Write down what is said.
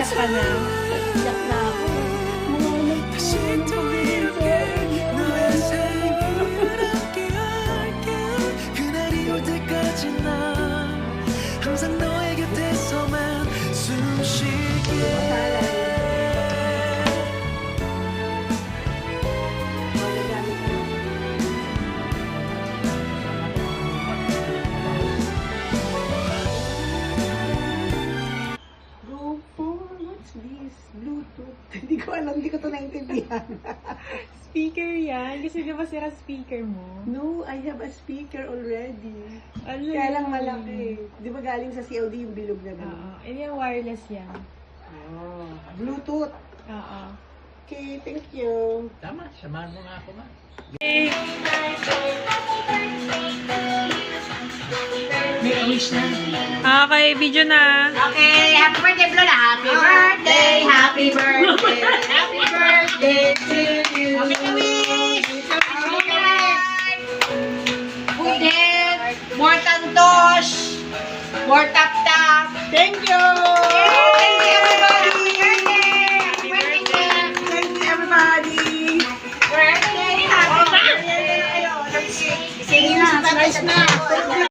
Iyak ka na. Iyak na ako. 그날이 올 때까지 난 항상 너의 곁에서만 숨 쉴게. Go for, what's this? Bluetooth. Hindi ko alam, hindi ko ito naintindihan. Speaker yan. Kasi di ba sira speaker mo? No, I have a speaker already. Ano Kaya lang yun? malaki. Di ba galing sa COD yung bilog na Oo. gano'n? Hindi yung wireless yan. Oh, Bluetooth. Oo. Okay, thank you. Tama, samahan mo nga ako ma. May wish na. Okay, video na. Okay, happy birthday, Blola. Happy birthday, happy birthday, happy birthday to you. Happy wish. Good health, more tantos, more tap-tap. Thank you!